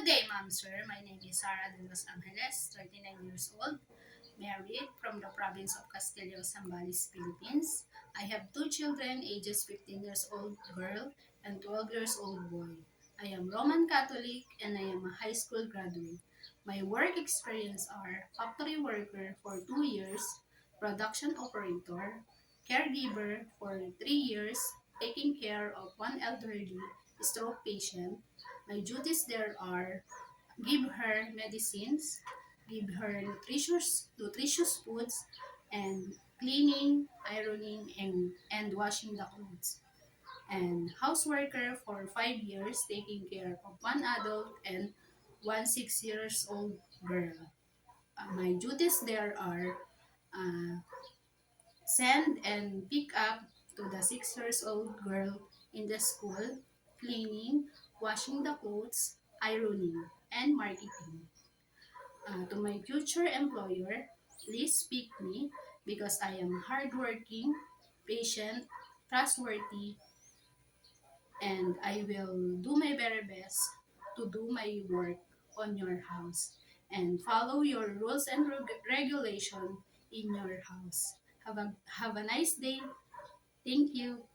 day, ma'am, sir. My name is Sara de Los Angeles, 39 years old, married from the province of Castillo, Zambales, Philippines. I have two children, ages 15 years old girl and 12 years old boy. I am Roman Catholic and I am a high school graduate. My work experience are factory worker for 2 years, production operator, caregiver for 3 years, taking care of one elderly stroke patient. My duties there are give her medicines, give her nutritious foods, and cleaning, ironing, and washing the clothes. And houseworker for 5 years, taking care of one adult and one 6 years old girl. My duties there are uh, send and pick up to the 6 years old girl in the school, cleaning, washing the clothes, ironing, and marketing. To my future employer, please pick me because I am hardworking, patient, trustworthy, and I will do my very best to do my work on your house and follow your rules and regulation in your house. Have a nice day. Thank you.